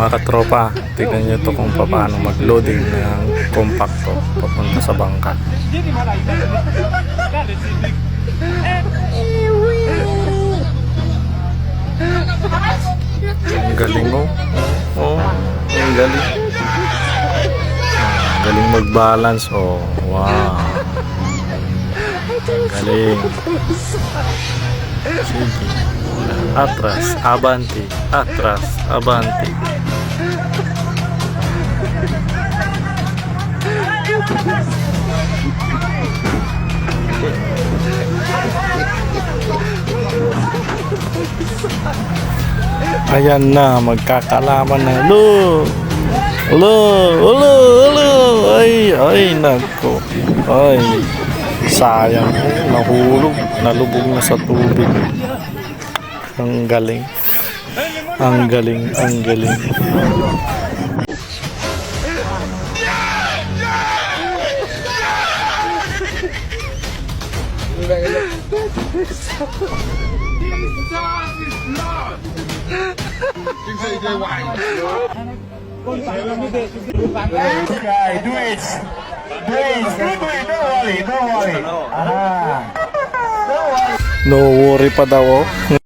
Mga katropa, tignan nyo to kung paano mag-loading ng compactor papunta sa bangka. Ang galing mo. Oh, ang galing. Galing mag-balance. Oh, wow. Galing. Sige. Atras, abanti. Atras, abanti. Ayan na, magkakalaman na. Lo! Lo! Lo! Lo! Ay, nako. Ay, sayang. Nahulog. Nalubog na sa tubig. Ang galing. Ang galing. Ang galing. Okay, do it. Do it. Don't worry. Don't worry. No worry pa daw. Oh.